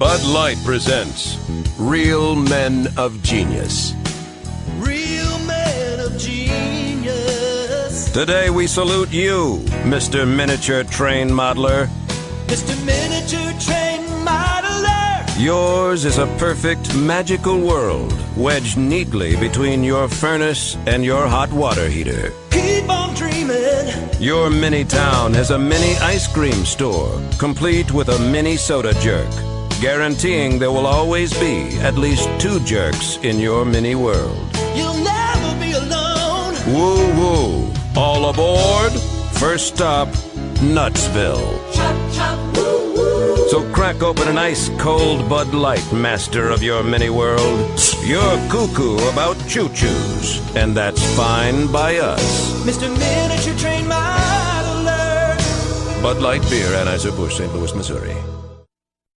Bud Light presents Real Men of Genius. Real men of genius. Today we salute you, Mr. Miniature Train Modeler. Mr. Miniature Train Modeler. Yours is a perfect, magical world wedged neatly between your furnace and your hot water heater. Keep on dreaming. Your mini town has a mini ice cream store, complete with a mini soda jerk, guaranteeing there will always be at least 2 jerks in your mini world. You'll never be alone. Woo-woo! All aboard! First stop, Nutsville. Chop, chop, woo, woo. So crack open an ice-cold Bud Light, master of your mini world. You're cuckoo about choo-choos, and that's fine by us. Mr. Miniature Train Modeler. Bud Light Beer, Anheuser-Busch, St. Louis, Missouri.